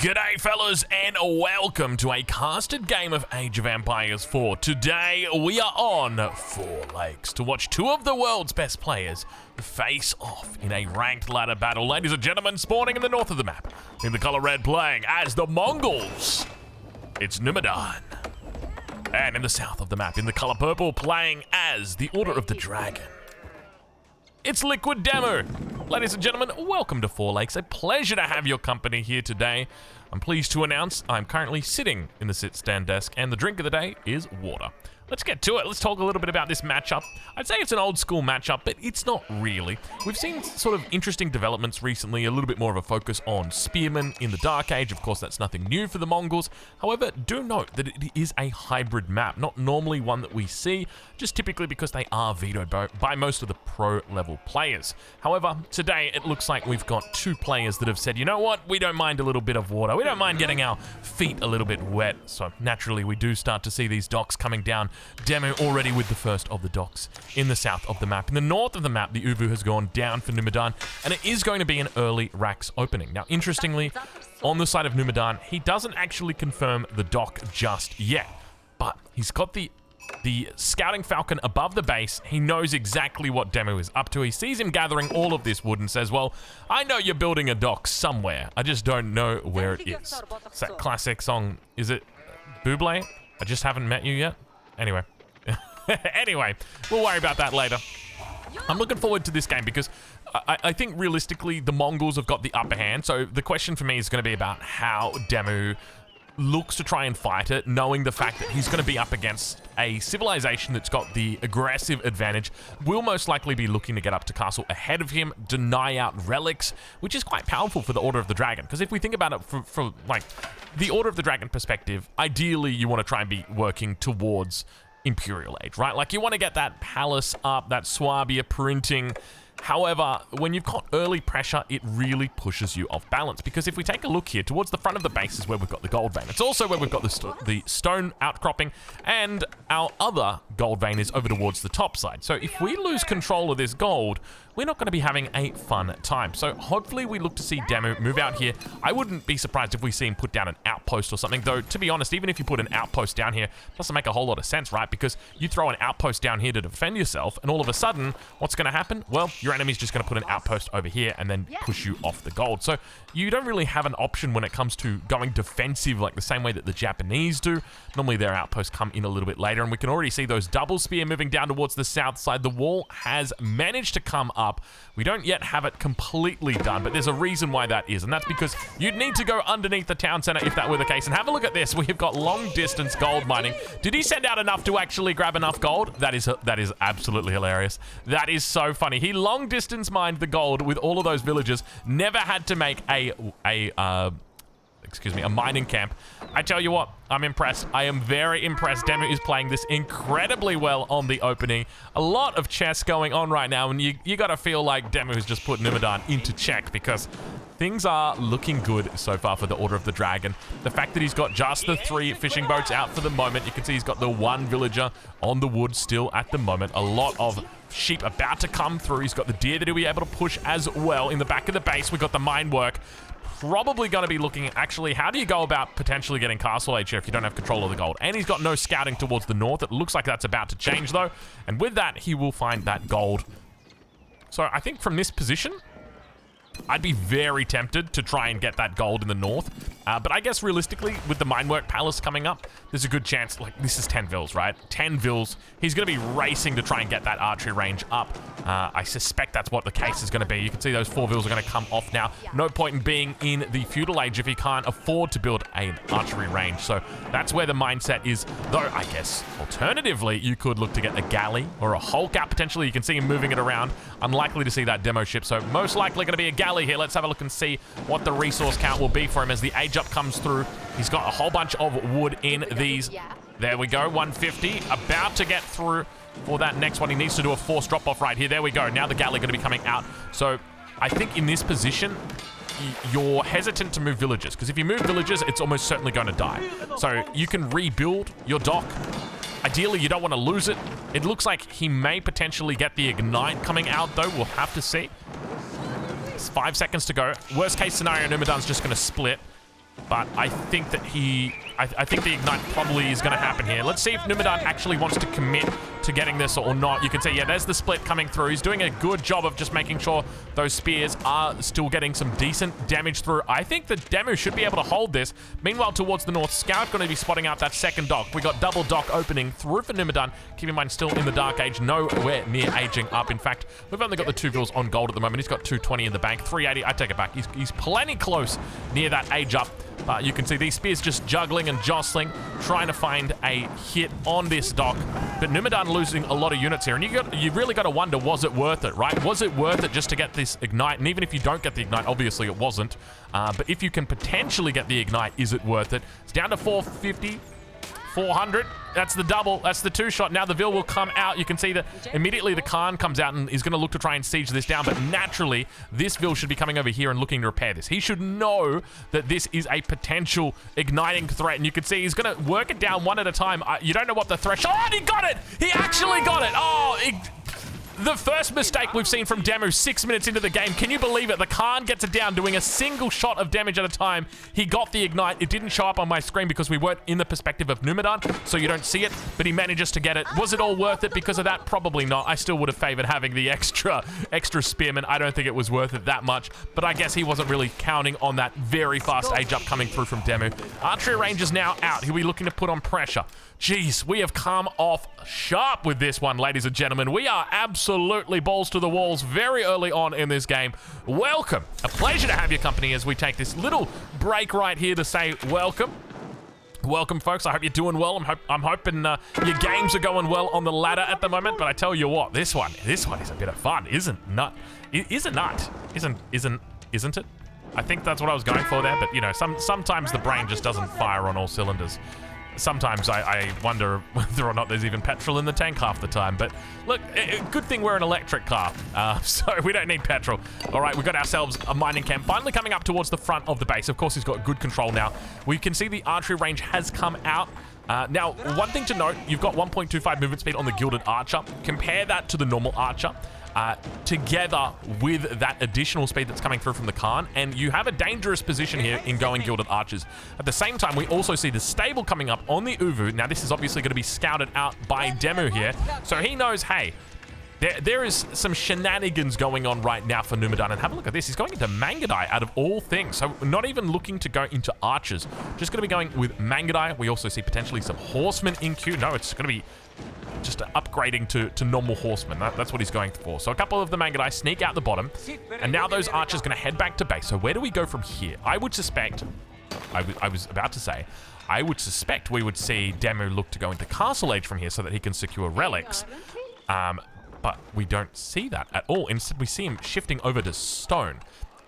G'day fellas and welcome to a casted game of Age of Empires 4. Today we are on Four Lakes to watch two of the world's best players face off in a ranked ladder battle. Ladies and gentlemen, spawning in the north of the map, in the color red playing as the Mongols, it's Numidan. And in the south of the map, in the color purple, playing as the Order of the Dragon, it's Liquid Demo. Ladies and gentlemen, welcome to Four Lakes. A pleasure to have your company here today. I'm pleased to announce I'm currently sitting in the sit-stand desk, and the drink of the day is water. Let's get to it. Let's talk a little bit about this matchup. I'd say it's an old school matchup, but it's not really. We've seen sort of interesting developments recently, a little bit more of a focus on spearmen in the Dark Age. Of course, that's nothing new for the Mongols. However, do note that it is a hybrid map, not normally one that we see, just typically because they are vetoed by most of the pro-level players. However, today it looks like we've got two players that have said, you know what, we don't mind a little bit of water. We don't mind getting our feet a little bit wet. So naturally, we do start to see these docks coming down. Demo already with the first of the docks in the south of the map. In the north of the map, the Uvu has gone down for Numidan, and it is going to be an early Rax opening. Now, interestingly, on the side of Numidan, he doesn't actually confirm the dock just yet, but he's got the scouting falcon above the base. He knows exactly what Demo is up to. He sees him gathering all of this wood and says, well, I know you're building a dock somewhere. I just don't know where it is. It's that classic song, is it Buble? I just haven't met you yet. Anyway. Anyway, we'll worry about that later. I'm looking forward to this game because I think realistically the Mongols have got the upper hand. So the question for me is going to be about how Demu looks to try and fight it, knowing the fact that he's going to be up against a civilization that's got the aggressive advantage, will most likely be looking to get up to castle ahead of him, deny out relics, which is quite powerful for the Order of the Dragon. Because if we think about it from like the Order of the Dragon perspective, ideally you want to try and be working towards Imperial Age, right? Like you want to get that palace up, that Swabia printing. However, when you've got early pressure, it really pushes you off balance. Because if we take a look here, towards the front of the base is where we've got the gold vein. It's also where we've got the stone outcropping, and our other gold vein is over towards the top side. So if we lose control of this gold, we're not going to be having a fun time. So hopefully we look to see Demu move out here. I wouldn't be surprised if we see him put down an outpost or something, though, to be honest, even if you put an outpost down here, it doesn't make a whole lot of sense, right? Because you throw an outpost down here to defend yourself, and all of a sudden, what's going to happen? Well, your enemy's just going to put an outpost over here and then push you off the gold. So you don't really have an option when it comes to going defensive like the same way that the Japanese do. Normally their outposts come in a little bit later, and we can already see those double spear moving down towards the south side. The wall has managed to come up. We don't yet have it completely done, but there's a reason why that is, and that's because you'd need to go underneath the town center if that were the case. And have a look at this. We've got long distance gold mining. Did he send out enough to actually grab enough gold? That is absolutely hilarious. That is so funny. He long distance mined the gold with all of those villagers, never had to make a mining camp. I tell you what, I'm impressed. I am very impressed. Demu is playing this incredibly well on the opening. A lot of chess going on right now, and you gotta feel like Demu has just put Numidan into check, because things are looking good so far for the Order of the Dragon. The fact that he's got just the 3 fishing boats out for the moment, you can see he's got the 1 villager on the wood still at the moment. A lot of sheep about to come through. He's got the deer that he'll be able to push as well. In the back of the base, we've got the mine work. Probably going to be looking at, actually, how do you go about potentially getting castle age here if you don't have control of the gold? And he's got no scouting towards the north. It looks like that's about to change, though. And with that, he will find that gold. So I think from this position, I'd be very tempted to try and get that gold in the north. But I guess realistically, with the Minework Palace coming up, there's a good chance, like, this is 10 vills, right? 10 vills. He's going to be racing to try and get that archery range up. I suspect that's what the case is going to be. You can see those 4 vills are going to come off now. No point in being in the feudal age if he can't afford to build an archery range. So that's where the mindset is. Though, I guess, alternatively, you could look to get a galley or a Hulk out potentially. You can see him moving it around. Unlikely to see that demo ship, so most likely going to be a galley here. Let's have a look and see what the resource count will be for him as the age up comes through. He's got a whole bunch of wood in these. There we go, 150, about to get through for that next one. He needs to do a forced drop off right here. There we go. Now the galley going to be coming out. So I think in this position, you're hesitant to move villagers, because if you move villagers, it's almost certainly going to die. So you can rebuild your dock. Ideally, you don't want to lose it. It looks like he may potentially get the ignite coming out, though. We'll have to see. It's 5 seconds to go. Worst case scenario, Numidan's just going to split. But I think that I think the ignite probably is going to happen here. Let's see if Numidan actually wants to commit to getting this or not. You can see, yeah, there's the split coming through. He's doing a good job of just making sure those spears are still getting some decent damage through. I think the Demu should be able to hold this. Meanwhile, towards the north, Scout going to be spotting out that second dock. We got double dock opening through for Numidan. Keep in mind, still in the Dark Age, nowhere near aging up. In fact, we've only got the 2 vills on gold at the moment. He's got 220 in the bank, 380. I take it back. He's plenty close near that age up. You can see these spears just juggling and jostling, trying to find a hit on this dock. But Numidan losing a lot of units here. And you really got to wonder, was it worth it, right? Was it worth it just to get this ignite? And even if you don't get the ignite, obviously it wasn't. But if you can potentially get the ignite, is it worth it? It's down to 450. 400. That's the double. That's the 2-shot. Now the Vil will come out. You can see that immediately the Khan comes out and is going to look to try and siege this down. But naturally, this Vil should be coming over here and looking to repair this. He should know that this is a potential igniting threat. And you can see he's going to work it down one at a time. You don't know what the threshold... Oh, he got it! He actually got it! Oh, the first mistake we've seen from Demu 6 minutes into the game. Can you believe it? The Khan gets it down doing a single shot of damage at a time. He got the ignite. It didn't show up on my screen because we weren't in the perspective of Numidan, so you don't see it, but he manages to get it. Was it all worth it because of that? Probably not. I still would have favored having the extra spearman. I don't think it was worth it that much, but I guess he wasn't really counting on that very fast age up coming through from Demu. Archery range is now out. He'll be looking to put on pressure. Jeez, we have come off sharp with this one, ladies and gentlemen. We are absolutely balls to the walls very early on in this game. Welcome. A pleasure to have your company as we take this little break right here to say welcome. Welcome, folks. I hope you're doing well. I'm hoping your games are going well on the ladder at the moment. But I tell you what, this one is a bit of fun, isn't it? I think that's what I was going for there. But you know, sometimes the brain just doesn't fire on all cylinders. Sometimes I wonder whether or not there's even petrol in the tank half the time. But look, good thing we're an electric car, so we don't need petrol. All right, we've got ourselves a mining camp finally coming up towards the front of the base. Of course, he's got good control now. We can see the archery range has come out. Now, one thing to note, you've got 1.25 movement speed on the Gilded Archer. Compare that to the normal Archer. Together with that additional speed that's coming through from the Khan, and you have a dangerous position here in going Gilded Archers. At the same time, we also see the stable coming up on the Uvu. Now, this is obviously going to be scouted out by Demu here, so he knows, hey, there is some shenanigans going on right now for Numidan. And have a look at this. He's going into Mangudai out of all things. So not even looking to go into archers. Just going to be going with Mangudai. We also see potentially some horsemen in queue. No, it's going to be just upgrading to normal horsemen. That's what he's going for. So a couple of the Mangudai sneak out the bottom. And now those archers going to head back to base. So where do we go from here? I would suspect... I was about to say... I would suspect we would see Demu look to go into Castle Age from here so that he can secure relics. But we don't see that at all. Instead, we see him shifting over to stone.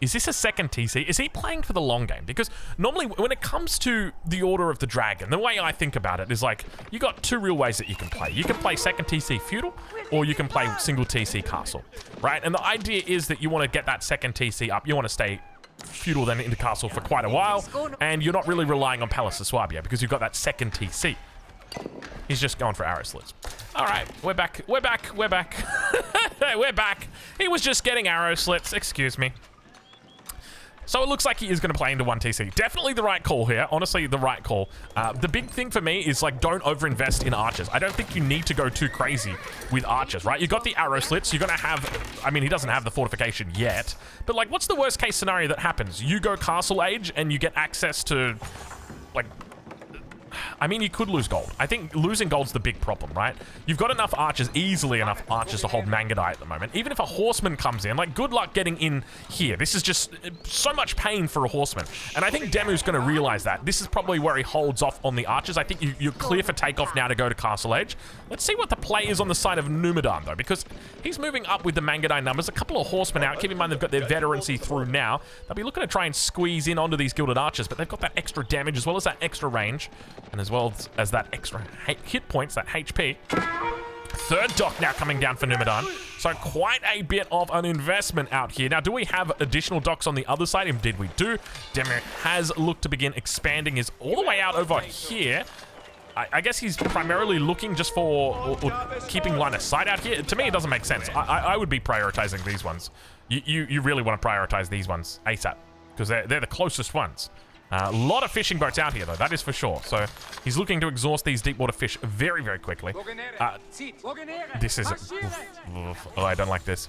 Is this a second TC? Is he playing for the long game? Because normally, when it comes to the Order of the Dragon, the way I think about it is like, you got two real ways that you can play. You can play second TC feudal, or you can play single TC castle, right? And the idea is that you want to get that second TC up. You want to stay feudal then into castle for quite a while, and you're not really relying on Palace of Swabia because you've got that second TC. He's just going for arrow slits. All right, we're back. We're back. We're back. We're back. He was just getting arrow slits. Excuse me. So it looks like he is going to play into 1 TC. Definitely the right call here. Honestly, the right call. The big thing for me is, like, don't overinvest in archers. I don't think you need to go too crazy with archers, right? You got the arrow slits. You're going to have... I mean, he doesn't have the fortification yet. But, like, what's the worst case scenario that happens? You go Castle Age and you get access to, like... I mean, you could lose gold. I think losing gold's the big problem, right? You've got enough archers, easily enough archers to hold Mangudai at the moment. Even if a horseman comes in, like, good luck getting in here. This is just so much pain for a horseman. And I think Demu's going to realize that. This is probably where he holds off on the archers. I think you're clear for takeoff now to go to Castle Age. Let's see what the play is on the side of Numidan, though, because he's moving up with the Mangudai numbers. A couple of horsemen out. Keep in mind they've got their veterancy through now. They'll be looking to try and squeeze in onto these Gilded Archers, but they've got that extra damage as well as that extra range, and as well as that extra hit points, that HP. Third dock now coming down for Numidan. So quite a bit of an investment out here. Now, do we have additional docks on the other side? Indeed we do. Demu has looked to begin expanding his all the way out over here. I guess he's primarily looking just for or keeping line of sight out here. To me, it doesn't make sense. I would be prioritizing these ones. You really want to prioritize these ones ASAP because they're the closest ones. A lot of fishing boats out here, though, that is for sure. So he's looking to exhaust these deep water fish very, very quickly. This is... Oh, I don't like this.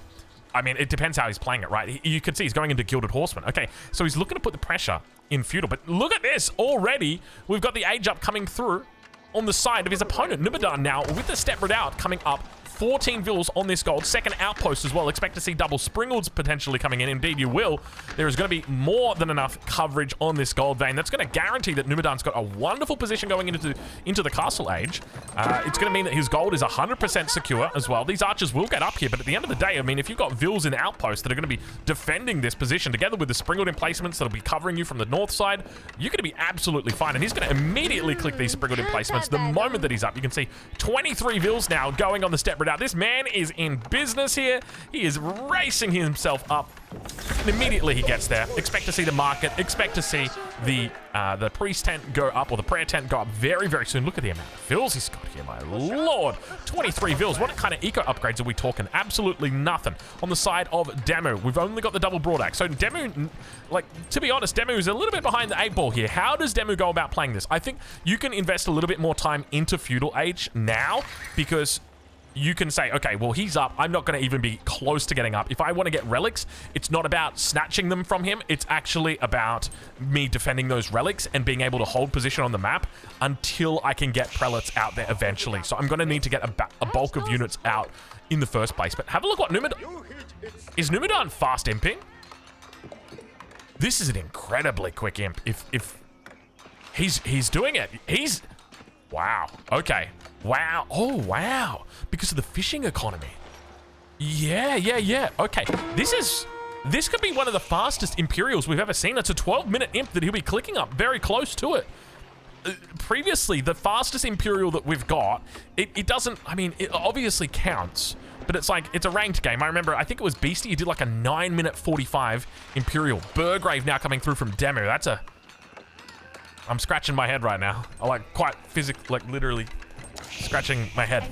I mean, it depends how he's playing it, right? You can see he's going into Gilded Horseman. Okay, so he's looking to put the pressure in Feudal. But look at this. Already, we've got the age up coming through on the side of his opponent. Numidan now with the step redoubt coming up. 14 vills on this gold. Second outpost as well. Expect to see double Springles potentially coming in. Indeed, you will. There is going to be more than enough coverage on this gold vein. That's going to guarantee that Numidan's got a wonderful position going into the castle age. It's going to mean that his gold is 100% secure as well. These archers will get up here, but at the end of the day, I mean, if you've got vills in outposts that are going to be defending this position together with the Springled emplacements that'll be covering you from the north side, you're going to be absolutely fine. And he's going to immediately click these Springled emplacements the moment that he's up. You can see 23 vills now going on the step redoubt. This man is in business here. He is racing himself up. And immediately he gets there. Expect to see the market. Expect to see the priest tent go up, or the prayer tent go up very, very soon. Look at the amount of vills he's got here, my lord. 23 vills. What kind of eco upgrades are we talking? Absolutely nothing. On the side of Demu, we've only got the double broadaxe. So Demu, like, to be honest, Demu is a little bit behind the 8 ball here. How does Demu go about playing this? I think you can invest a little bit more time into Feudal Age now, because you can say, okay, well, he's up. I'm not going to even be close to getting up. If I want to get relics, it's not about snatching them from him. It's actually about me defending those relics and being able to hold position on the map until I can get prelates out there eventually. So I'm going to need to get a bulk of units out in the first place. But have a look what Numidan... Is Numidan fast imping? This is an incredibly quick imp. If he's doing it. He's... Wow. Okay. Wow. Oh, wow. Because of the fishing economy. Yeah. Okay. This could be one of the fastest Imperials we've ever seen. It's a 12-minute imp that he'll be clicking up very close to it. Previously, the fastest Imperial that we've got, it doesn't, I mean, it obviously counts, but it's like, it's a ranked game. I remember, I think it was Beastie, he did like a 9-minute 45 Imperial. Burgrave now coming through from Demu. That's a... I'm scratching my head right now. I like quite physically, like literally scratching my head.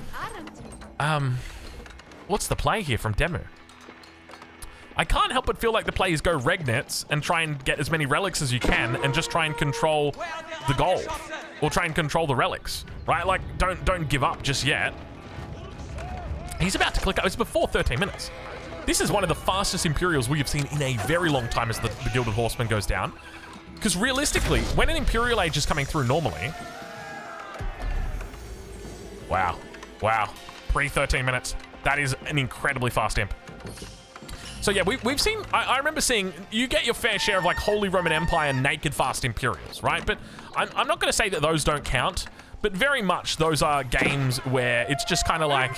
What's the play here from Demu? I can't help but feel like the play is go Regnets and try and get as many relics as you can and just try and control the gold. Or try and control the relics, right? Like, don't give up just yet. He's about to click up. It's before 13 minutes. This is one of the fastest Imperials we have seen in a very long time as the Gilded Horseman goes down. Because realistically, when an Imperial Age is coming through normally... Wow. Pre-13 minutes. That is an incredibly fast imp. So yeah, we've seen... I remember seeing... You get your fair share of like Holy Roman Empire naked fast Imperials, right? But I'm not going to say that those don't count. But very much those are games where it's just kind of like...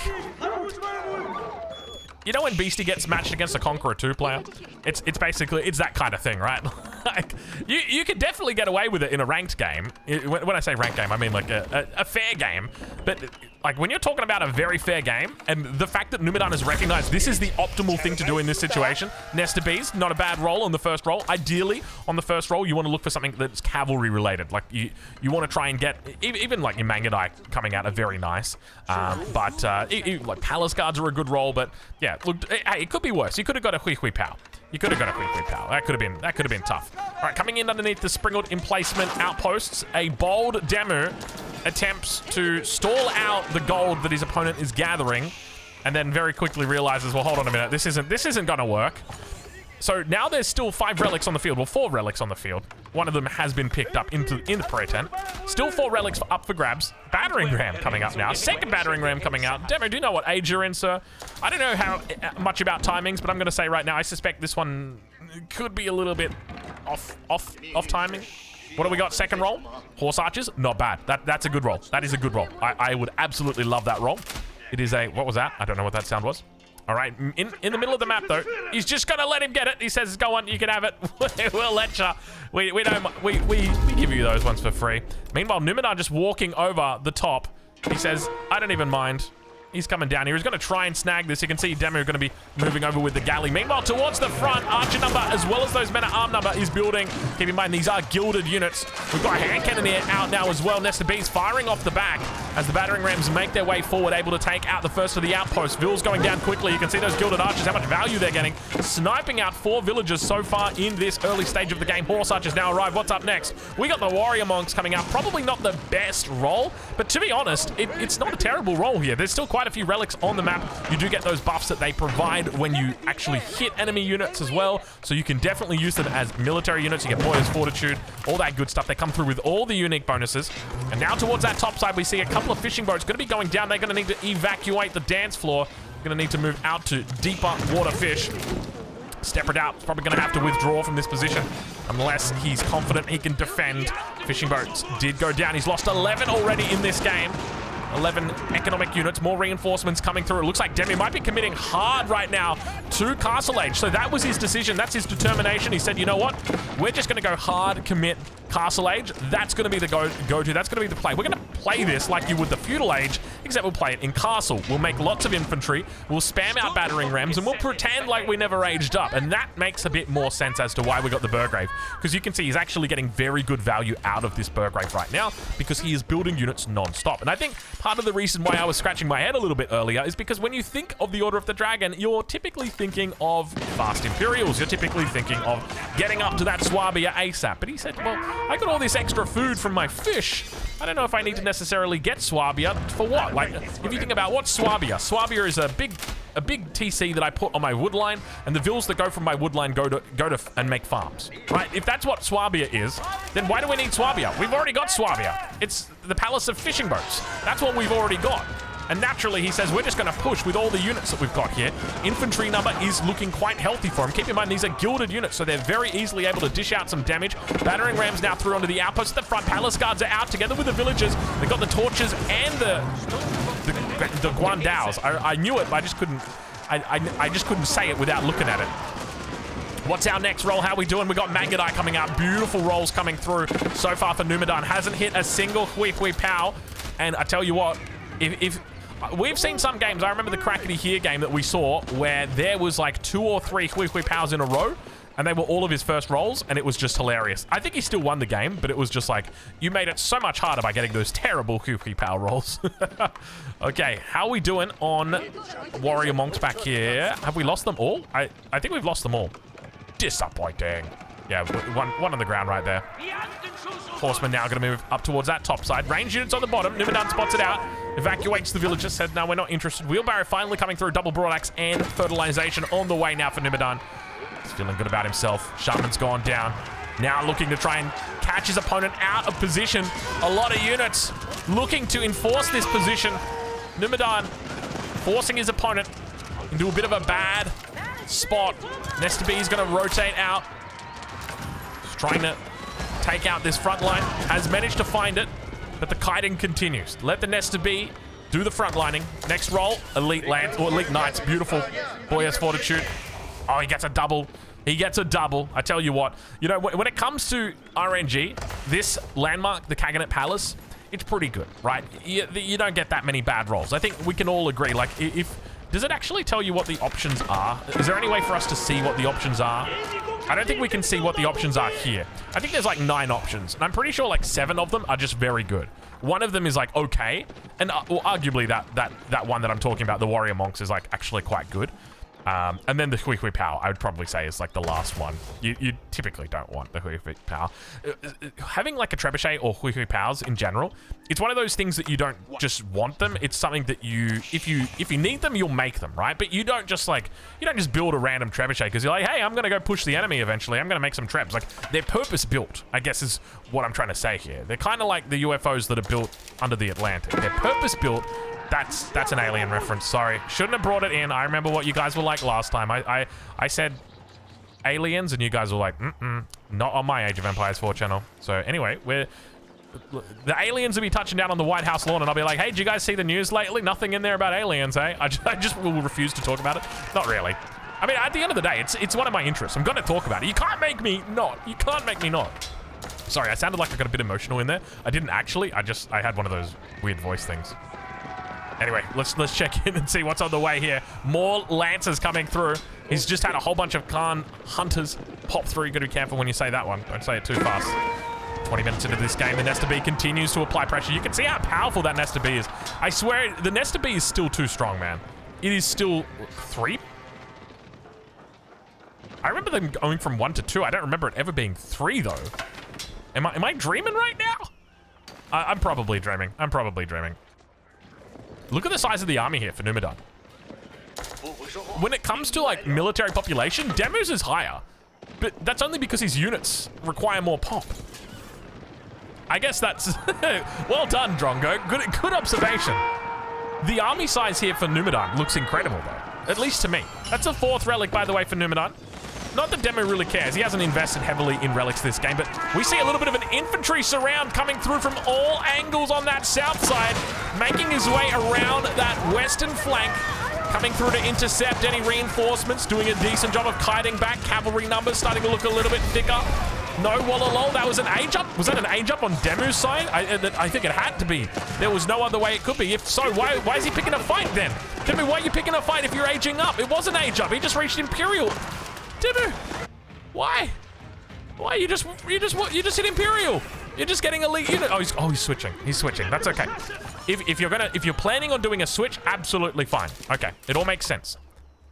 You know when Beastie gets matched against a Conqueror 2 player? It's basically, it's that kind of thing, right? Like, you could definitely get away with it in a ranked game. When I say ranked game, I mean like a fair game. But like when you're talking about a very fair game, and the fact that Numidan has recognized this is the optimal thing to do in this situation, Nesta Bees, not a bad roll on the first roll. Ideally, on the first roll, you want to look for something that's cavalry related. Like you want to try and get, even like your Mangadai coming out are very nice. Like Palace Guards are a good roll, but yeah, look, hey, it could be worse. You could have got a Hui Hui Pow. You could have got a Hui Hui Pow. That could have been tough. All right, coming in underneath the Springled emplacement outposts, a bold Demu attempts to stall out the gold that his opponent is gathering, and then very quickly realizes, well, hold on a minute, this isn't gonna work. So now there's still 5 relics on the field, well, 4 relics on the field. One of them has been picked up in the prayer tent. Still 4 relics up for grabs. Battering ram coming up now. Second battering ram coming out. Demo, do you know what age you're in, sir? I don't know how much about timings, but I'm gonna say right now, I suspect this one could be a little bit off timing. What do we got? Second roll? Horse archers? Not bad. That's a good roll. That is a good roll. I would absolutely love that roll. It is a... What was that? I don't know what that sound was. All right. In the middle of the map, though, he's just going to let him get it. He says, go on, you can have it. We'll let you. We give you those ones for free. Meanwhile, Numidan just walking over the top. He says, I don't even mind. He's coming down here. He's going to try and snag this. You can see Demu going to be moving over with the galley. Meanwhile, towards the front, archer number, as well as those men-at-arm number, is building. Keep in mind, these are gilded units. We've got a hand cannon here out now as well. Nesta B's firing off the back as the battering rams make their way forward, able to take out the first of the outposts. Vil's going down quickly. You can see those gilded archers, how much value they're getting. Sniping out 4 villagers so far in this early stage of the game. Horse archers now arrive. What's up next? We got the warrior monks coming out. Probably not the best roll, but to be honest, it's not a terrible roll here. There's still quite a few relics on the map. You do get those buffs that they provide when you actually hit enemy units as well, so you can definitely use them as military units. You get Boyer's Fortitude, all that good stuff. They come through with all the unique bonuses. And now towards that top side, we see a couple of fishing boats going to be going down. They're going to need to evacuate the dance floor. Going to need to move out to deeper water fish. Stepper out, probably going to have to withdraw from this position unless he's confident he can defend. Fishing boats did go down. He's lost 11 already in this game. 11 economic units, more reinforcements coming through. It looks like Demi might be committing hard right now to Castle Age. So that was his decision. That's his determination. He said, you know what? We're just going to go hard, commit Castle Age. That's going to be the go-to. That's going to be the play. We're going to play this like you would the Feudal Age, except we'll play it in Castle. We'll make lots of infantry. We'll spam out battering rams, and we'll pretend like we never aged up. And that makes a bit more sense as to why we got the Burgrave. Because you can see he's actually getting very good value out of this Burgrave right now because he is building units non-stop. And I think part of the reason why I was scratching my head a little bit earlier is because when you think of the Order of the Dragon, you're typically thinking of fast Imperials. You're typically thinking of getting up to that Swabia ASAP. But he said, well, I got all this extra food from my fish. I don't know if I need to necessarily get Swabia. For what? Like, if you think about what's Swabia? Swabia is a big TC that I put on my woodline, and the vills that go from my woodline go to and make farms, right? If that's what Swabia is, then why do we need Swabia? We've already got Swabia. It's the Palace of Fishing Boats. That's what we've already got. And naturally, he says, we're just going to push with all the units that we've got here. Infantry number is looking quite healthy for him. Keep in mind, these are gilded units, so they're very easily able to dish out some damage. Battering rams now through onto the outpost. The front palace guards are out together with the villagers. They've got the torches and the Guandaos. I knew it, but I just couldn't say it without looking at it. What's our next roll? How are we doing? We got Magadai coming out. Beautiful rolls coming through so far for Numidan. Hasn't hit a single Hui Hui Pow. And I tell you what, if we've seen some games, I remember the Crackety Here game that we saw where there was like 2 or 3 Hui Hui Pows in a row, and they were all of his first rolls, and it was just hilarious. I think he still won the game, but it was just like, you made it so much harder by getting those terrible Hui Hui Pow rolls. Okay, how are we doing on Warrior Monks back here? Have we lost them all? I think we've lost them all. Disappointing. Yeah, one on the ground right there. Horseman now going to move up towards that top side. Range units on the bottom. Numidan spots it out. Evacuates the villagers. Said, no, we're not interested. Wheelbarrow finally coming through. Double broadaxe and fertilization on the way now for Numidan. He's feeling good about himself. Shaman's gone down. Now looking to try and catch his opponent out of position. A lot of units looking to enforce this position. Numidan forcing his opponent into a bit of a bad spot. Nesta B is going to rotate out. Just trying to take out this front line. Has managed to find it, but the kiting continues. Let the Nesta B do the front lining. Next roll, Elite Lance, or Elite Knights. Beautiful. Boyer's Fortitude. Oh, he gets a double. He gets a double. I tell you what, you know, when it comes to RNG, this landmark, the Kaganet Palace, it's pretty good, right? You don't get that many bad rolls. I think we can all agree. Like, does it actually tell you what the options are? Is there any way for us to see what the options are? I don't think we can see what the options are here. I think there's like 9 options, and I'm pretty sure like 7 of them are just very good. One of them is like okay, and well, arguably that one that I'm talking about, the Warrior Monks, is like actually quite good. And then the Hui Hui Pow, I would probably say, is like the last one. You typically don't want the Hui Hui Pow. Having like a Trebuchet or Hui Hui Pows in general, it's one of those things that you don't just want them. It's something that if you need them, you'll make them, right? But you don't just build a random Trebuchet because you're like, hey, I'm gonna go push the enemy eventually. I'm gonna make some Trebs. Like, they're purpose built, I guess is what I'm trying to say here. They're kind of like the UFOs that are built under the Atlantic. They're purpose built. That's an Alien reference. Sorry, shouldn't have brought it in. I remember what you guys were like last time. I said aliens, and you guys were like, not on my Age of Empires 4 channel. So anyway, the aliens will be touching down on the White House lawn, and I'll be like, hey, did you guys see the news lately? Nothing in there about aliens, eh? I just will refuse to talk about it. Not really. I mean, at the end of the day, it's one of my interests. I'm gonna talk about it. You can't make me not. You can't make me not. Sorry, I sounded like I got a bit emotional in there. I didn't actually. I had one of those weird voice things. Anyway, let's check in and see what's on the way here. More Lancers coming through. He's just had a whole bunch of Khan Hunters pop through. You gotta be careful when you say that one. Don't say it too fast. 20 minutes into this game, the Nesta Bee continues to apply pressure. You can see how powerful that Nesta Bee is. I swear, the Nesta Bee is still too strong, man. It is still 3? I remember them going from 1 to 2. I don't remember it ever being 3, though. Am I dreaming right now? I'm probably dreaming. I'm probably dreaming. Look at the size of the army here for Numidan. When it comes to, like, military population, Demu's is higher. But that's only because his units require more pop. I guess that's... well done, Drongo. Good observation. The army size here for Numidan looks incredible, though. At least to me. That's a 4th relic, by the way, for Numidan. Not that Demu really cares. He hasn't invested heavily in relics this game, but we see a little bit of an infantry surround coming through from all angles on that south side, making his way around that western flank, coming through to intercept any reinforcements, doing a decent job of kiting back. Cavalry numbers starting to look a little bit thicker. No Wallalol, that was an age up. Was that an age up on Demu's side? I think it had to be. There was no other way it could be. If so, why is he picking a fight then? Demu, why are you picking a fight if you're aging up? It was an age up. He just reached Imperial. Demu, why? Why you just hit Imperial? You're just getting elite unit. Oh, he's switching. He's switching. That's okay. If you're planning on doing a switch, absolutely fine. Okay, it all makes sense.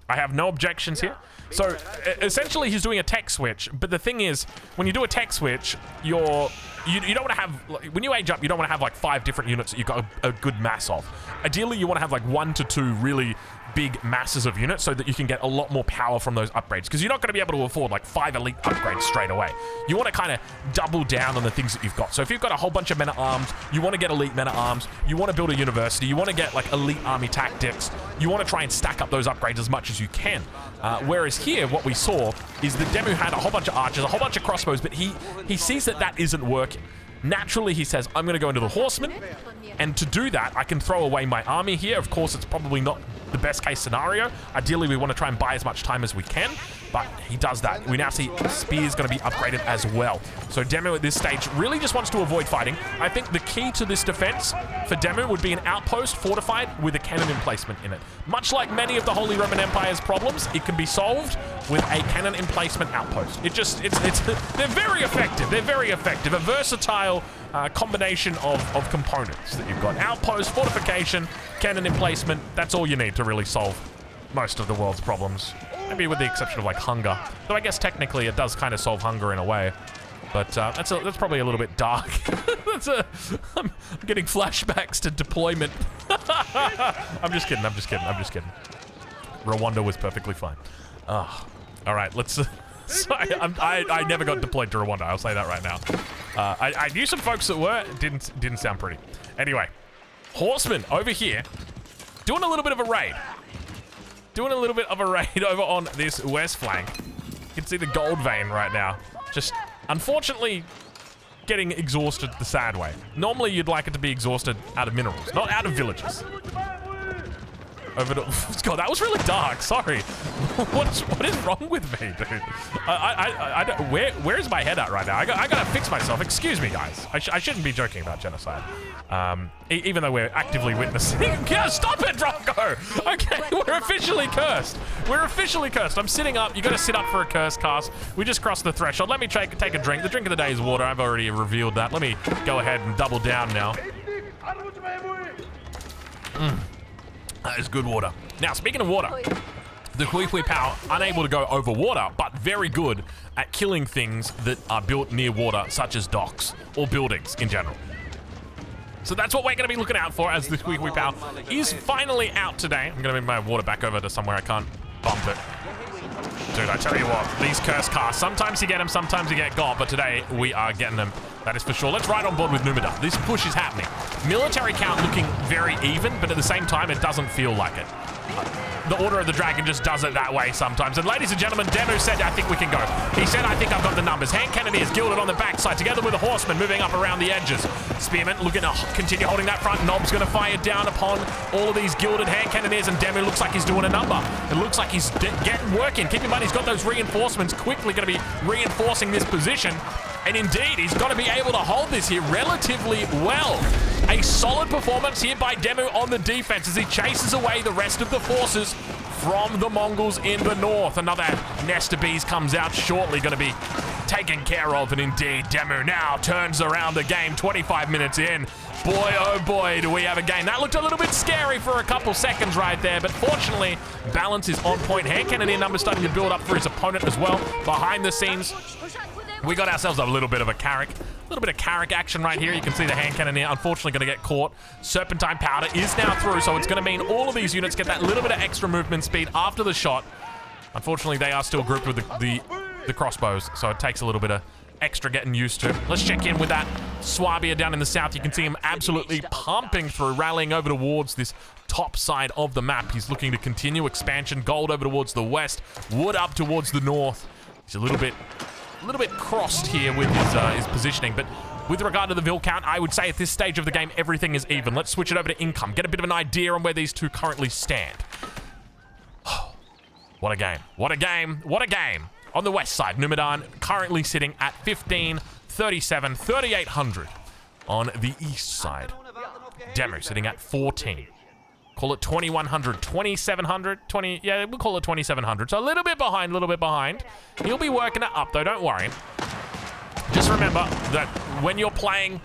I have no objections here. So essentially, he's doing a tech switch. But the thing is, when you do a tech switch, you don't want to have, when you age up, you don't want to have like 5 different units that you've got a good mass of. Ideally, you want to have like 1 to 2 really big masses of units so that you can get a lot more power from those upgrades, because you're not going to be able to afford like 5 elite upgrades straight away. You want to kind of double down on the things that you've got. So if you've got a whole bunch of men at arms, you want to get elite men at arms, you want to build a university, you want to get like elite army tactics, you want to try and stack up those upgrades as much as you can. Whereas here, what we saw is that Demu had a whole bunch of archers, a whole bunch of crossbows, but he sees that isn't working. Naturally, he says, I'm going to go into the horsemen, and to do that, I can throw away my army here. Of course, it's probably not the best case scenario. Ideally, we want to try and buy as much time as we can, but he does that. We now see Spear's going to be upgraded as well. So Demu at this stage really just wants to avoid fighting. I think the key to this defense for Demu would be an outpost fortified with a cannon emplacement in it. Much like many of the Holy Roman Empire's problems, it can be solved with a cannon emplacement outpost. They're very effective. They're very effective. A versatile combination of components that you've got. Outpost, fortification, cannon emplacement. That's all you need to really solve most of the world's problems. Maybe with the exception of like hunger. Though I guess technically it does kind of solve hunger in a way. But that's probably a little bit dark. I'm getting flashbacks to deployment. I'm just kidding. Rwanda was perfectly fine. All right, let's... Sorry, I never got deployed to Rwanda. I'll say that right now. I knew some folks that were. Didn't sound pretty. Anyway, horsemen over here, doing a little bit of a raid. Doing a little bit of a raid over on this west flank. You can see the gold vein right now. Just, unfortunately, getting exhausted the sad way. Normally, you'd like it to be exhausted out of minerals, not out of villages. Over to... God, that was really dark. Sorry. What is wrong with me, dude? I don't... Where is my head at right now? I gotta fix myself. Excuse me, guys. I shouldn't be joking about genocide. Even though we're actively witnessing... Yeah, stop it, Drongo! Okay, we're officially cursed. We're officially cursed. I'm sitting up. You gotta sit up for a curse cast. We just crossed the threshold. Let me take a drink. The drink of the day is water. I've already revealed that. Let me go ahead and double down now. That is good water. Now, speaking of water, the Hui Pao, unable to go over water, but very good at killing things that are built near water, such as docks or buildings in general. So that's what we're going to be looking out for as the Hui Pao is finally out today. I'm going to move my water back over to somewhere I can't bump it. Dude, I tell you what, these curse casts, sometimes you get them, sometimes you get got, but today we are getting them. That is for sure. Let's ride on board with Numidan. This push is happening. Military count looking very even, but at the same time, it doesn't feel like it. The Order of the Dragon just does it that way sometimes. And ladies and gentlemen, Demu said, I think we can go. He said, I think I've got the numbers. Hand Cannoneers gilded on the backside, together with the Horsemen moving up around the edges. Spearmen looking to continue holding that front. Nob's going to fire down upon all of these gilded Hand Cannoneers, and Demu looks like he's doing a number. It looks like he's getting working. Keep in mind, he's got those reinforcements quickly going to be reinforcing this position. And indeed, he's got to be able to hold this here relatively well. A A solid performance here by Demu on the defense as he chases away the rest of the forces from the Mongols in the north. Another nest of bees comes out shortly, going to be taken care of, and indeed Demu now turns around the game 25 minutes in. Boy, oh boy, do we have a game. That looked a little bit scary for a couple seconds right there, but fortunately, balance is on point. Hand cannoneer numbers starting to build up for his opponent as well. Behind the scenes, we got ourselves a little bit of a Carrack. A little bit of Carrack action right here. You can see the hand cannoneer unfortunately going to get caught. Serpentine powder is now through, so it's going to mean all of these units get that little bit of extra movement speed after the shot. Unfortunately, they are still grouped with the crossbows, so it takes a little bit of extra getting used to. Let's check in with that Swabia down in the south. You can see him absolutely pumping through, rallying over towards this top side of the map. He's looking to continue expansion. Gold over towards the west, wood up towards the north. He's a little bit crossed here with his positioning, but with regard to the Vil count, I would say at this stage of the game, everything is even. Let's switch it over to income, get a bit of an idea on where these two currently stand. What a game. What a game. What a game. On the west side, Numidan currently sitting at 1537, 3800. On the east side, Demu sitting at 14. Call it 2100, 2700, 20, yeah, we'll call it 2700. So a little bit behind, He'll be working it up though, don't worry. Just remember that when you're playing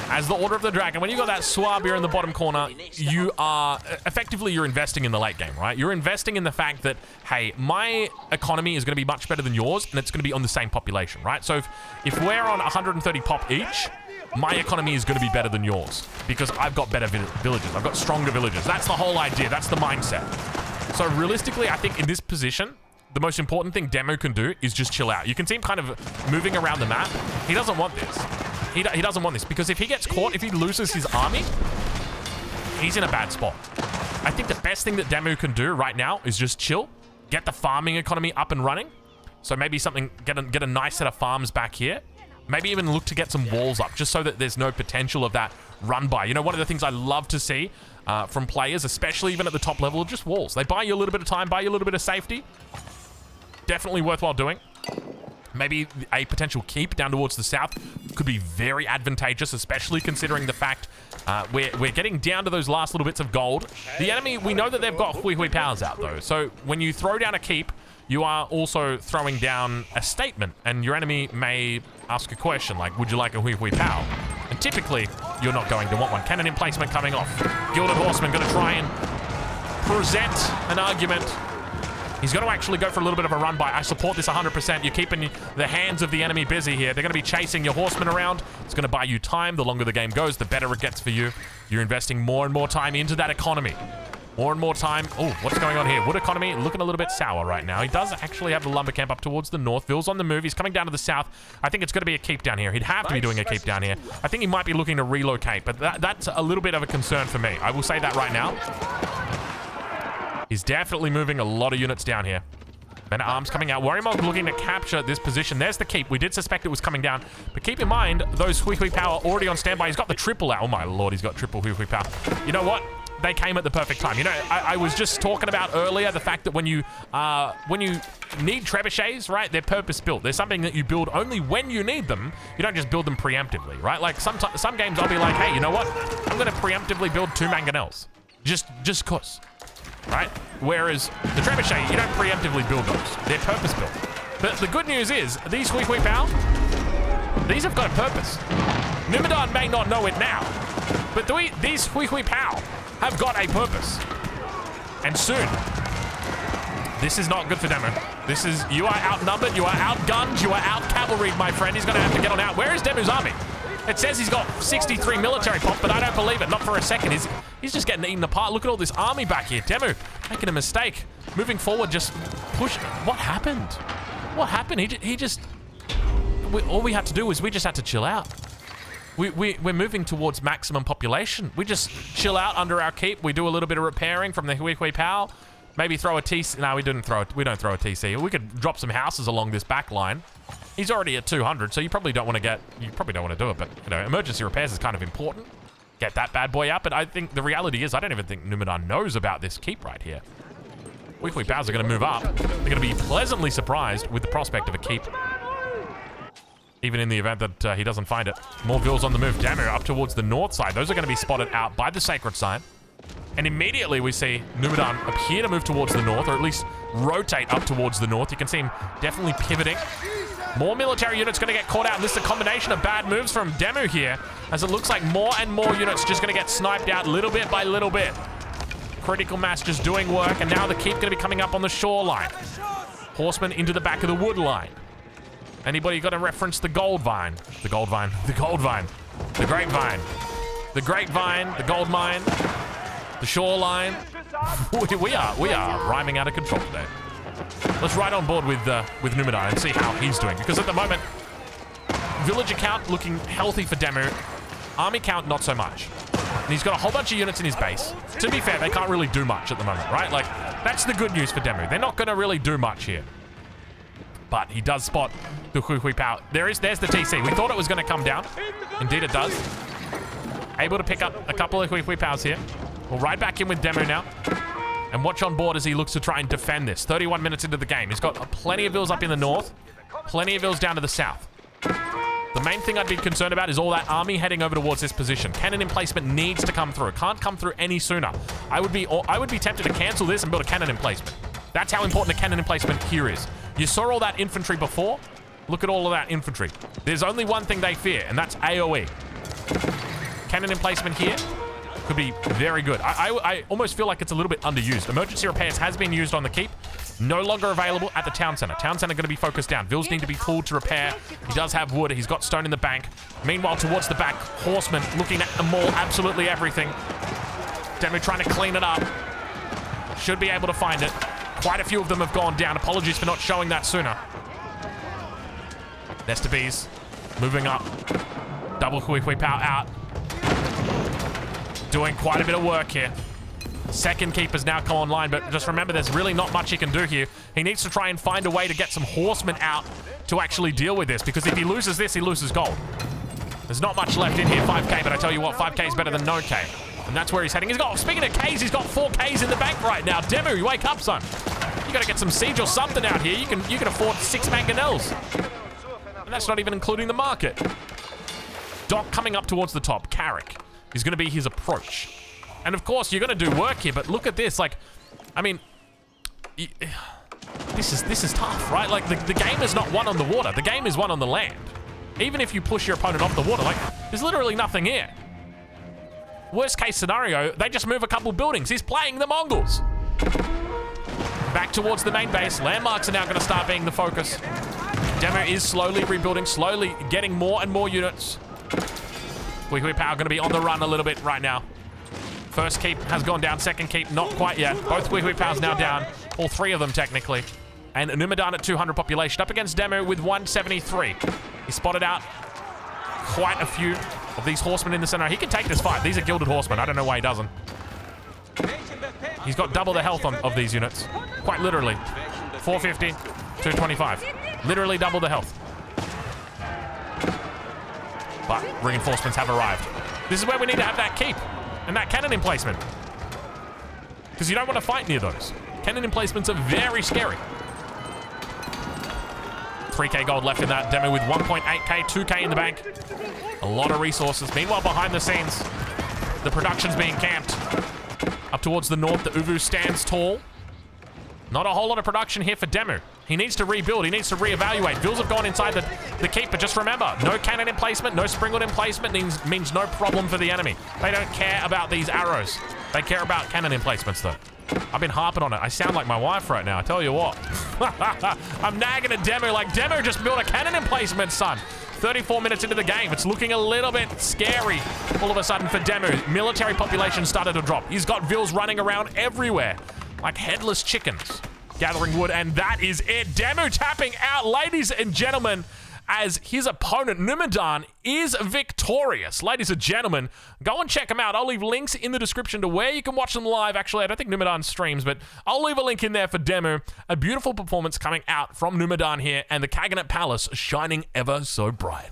as the Order of the Dragon, when you got that Swabia in the bottom corner, you are, effectively you're investing in the late game, right? You're investing in the fact that, hey, my economy is going to be much better than yours, and it's going to be on the same population, right? So if we're on 130 pop each, my economy is going to be better than yours because I've got better villages. I've got stronger villages. That's the whole idea. That's the mindset. So realistically, I think in this position, the most important thing Demu can do is just chill out. You can see him kind of moving around the map. He doesn't want this. He doesn't want this because if he gets caught, if he loses his army, he's in a bad spot. I think the best thing that Demu can do right now is just chill, get the farming economy up and running. So maybe something, get a nice set of farms back here. Maybe even look to get some walls up just so that there's no potential of that run by. You know, one of the things I love to see from players, especially even at the top level, are just walls. They buy you a little bit of time, buy you a little bit of safety. Definitely worthwhile doing. Maybe a potential keep down towards the south could be very advantageous, especially considering the fact we're getting down to those last little bits of gold. The enemy, we know that they've got Hui Hui powers out though. So when you throw down a keep, you are also throwing down a statement, and your enemy may ask a question like, would you like a Hui Hui Pow? And typically, you're not going to want one. Cannon emplacement coming off. Gilded Horseman going to try and present an argument. He's going to actually go for a little bit of a run by. I support this 100%. You're keeping the hands of the enemy busy here. They're going to be chasing your horsemen around. It's going to buy you time. The longer the game goes, the better it gets for you. You're investing more and more time into that economy. More and more time. Oh, what's going on here? Wood economy looking a little bit sour right now. He does actually have the lumber camp up towards the north. Vil's on the move. He's coming down to the south. I think it's going to be a keep down here. He'd have to be doing a keep down here. I think he might be looking to relocate, but that's a little bit of a concern for me. I will say that right now. He's definitely moving a lot of units down here. Men-at-Arms coming out. Warriormog looking to capture this position. There's the keep. We did suspect it was coming down. But keep in mind, those Hui Hui Power already on standby. He's got the triple out. Oh my lord, he's got triple Hui Hui Power. You know what? They came at the perfect time. You know, I was just talking about earlier the fact that when you need trebuchets, right, they're purpose-built. They're something that you build only when you need them. You don't just build them preemptively, right? Like some games I'll be like, hey, you know what? I'm going to preemptively build 2 mangonels. Just cause. Right? Whereas the trebuchet, you don't preemptively build those. They're purpose-built. But the good news is, these Hui Hui Pow, these have got a purpose. Numidan may not know it now, but these Hui Hui Pow have got a purpose. And soon, this is not good for Demu. This is, you are outnumbered, you are outgunned, you are out-cavalried, my friend. He's going to have to get on out. Where is Demu's army? It says he's got 63 military pop, but I don't believe it. Not for a second. He's just getting eaten apart. Look at all this army back here. Demu making a mistake. Moving forward, just push. What happened? What happened? He just... all we had to do was we just had to chill out. We're moving towards maximum population. We just chill out under our keep. We do a little bit of repairing from the Hui Hui Pow. Maybe throw a TC. No, we don't throw a TC. We could drop some houses along this back line. He's already at 200, so you probably don't want to do it, but you know, emergency repairs is kind of important. Get that bad boy up, but I think the reality is I don't even think Numidan knows about this keep right here. Hui Hui Pows are going to move up. They're going to be pleasantly surprised with the prospect of a keep. even in the event that he doesn't find it. More Vils on the move. Demu up towards the north side. Those are going to be spotted out by the Sacred Side. And immediately we see Numidan appear to move towards the north, or at least rotate up towards the north. You can see him definitely pivoting. More military units going to get caught out, and this is a combination of bad moves from Demu here, as it looks like more and more units just going to get sniped out little bit by little bit. Critical mass just doing work, and now the keep going to be coming up on the shoreline. Horsemen into the back of the wood line. Anybody got to reference the gold vine? The gold vine. The gold vine. The grapevine. The grapevine. The gold mine. The shoreline. we are rhyming out of control today. Let's ride on board with Numidan and see how he's doing. Because at the moment, villager count looking healthy for Demu. Army count, not so much. And he's got a whole bunch of units in his base. To be fair, they can't really do much at the moment, right? Like, that's the good news for Demu. They're not going to really do much here. But he does spot the Hui Pao. There's the TC. We thought it was going to come down. Indeed it does. Able to pick up a couple of Hui Paos here. We'll ride back in with Demu now. And watch on board as he looks to try and defend this. 31 minutes into the game. He's got plenty of Vils up in the north. Plenty of Vils down to the south. The main thing I'd be concerned about is all that army heading over towards this position. Cannon emplacement needs to come through. It can't come through any sooner. I would be tempted to cancel this and build a cannon emplacement. That's how important a cannon emplacement here is. You saw all that infantry before. Look at all of that infantry. There's only one thing they fear, and that's AoE. Cannon emplacement here could be very good. I almost feel like it's a little bit underused. Emergency repairs has been used on the keep. No longer available at the town center. Town center going to be focused down. Vils need to be pulled to repair. He does have wood. He's got stone in the bank. Meanwhile, towards the back, horsemen looking at the mall, absolutely everything. Demu trying to clean it up. Should be able to find it. Quite a few of them have gone down. Apologies for not showing that sooner. Nesta Bees moving up. Double Hui Pao out. Doing quite a bit of work here. Second keeper's now come online, but just remember there's really not much he can do here. He needs to try and find a way to get some horsemen out to actually deal with this, because if he loses this, he loses gold. There's not much left in here, 5k, but I tell you what, 5k is better than no k. And that's where he's heading. He's got, speaking of Ks, he's got 4Ks in the bank right now. Demu, you wake up, son. You gotta get some siege or something out here. You can afford 6 mangonels. And that's not even including the market. Doc coming up towards the top. Carrick is gonna be his approach. And of course, you're gonna do work here, but look at this. Like, I mean, this is tough, right? Like, the game is not won on the water. The game is won on the land. Even if you push your opponent off the water, like, there's literally nothing here. Worst case scenario, they just move a couple buildings. He's playing the Mongols. Back towards the main base. Landmarks are now going to start being the focus. Demu is slowly rebuilding, slowly getting more and more units. Hui Pao going to be on the run a little bit right now. First keep has gone down. Second keep, not quite yet. Both Hui Paos now down. All 3 of them, technically. And Numidan at 200 population. Up against Demu with 173. He spotted out quite a few of these horsemen in the center. He can take this fight. These are gilded horsemen. I don't know why he doesn't. He's got double the health of these units. Quite literally. 450, 225. Literally double the health. But reinforcements have arrived. This is where we need to have that keep and that cannon emplacement. Because you don't want to fight near those. Cannon emplacements are very scary. 3k gold left in that. Demu with 1.8k, 2k in the bank. A lot of resources. Meanwhile, behind the scenes, the production's being camped. Up towards the north, the Uvu stands tall. Not a whole lot of production here for Demu. He needs to rebuild. He needs to reevaluate. Vils have gone inside the keep, but just remember, no cannon emplacement, no springwood emplacement means no problem for the enemy. They don't care about these arrows. They care about cannon emplacements, though. I've been harping on it. I sound like my wife right now, I tell you what. I'm nagging at Demu like, Demu just built a cannon emplacement, son. 34 minutes into the game. It's looking a little bit scary all of a sudden for Demu. Military population started to drop. He's got Vils running around everywhere like headless chickens. Gathering wood, and that is it. Demu tapping out, ladies and gentlemen, as his opponent, Numidan, is victorious. Ladies and gentlemen, go and check him out. I'll leave links in the description to where you can watch them live. Actually, I don't think Numidan streams, but I'll leave a link in there for Demu. A beautiful performance coming out from Numidan here, and the Kaganet Palace shining ever so bright.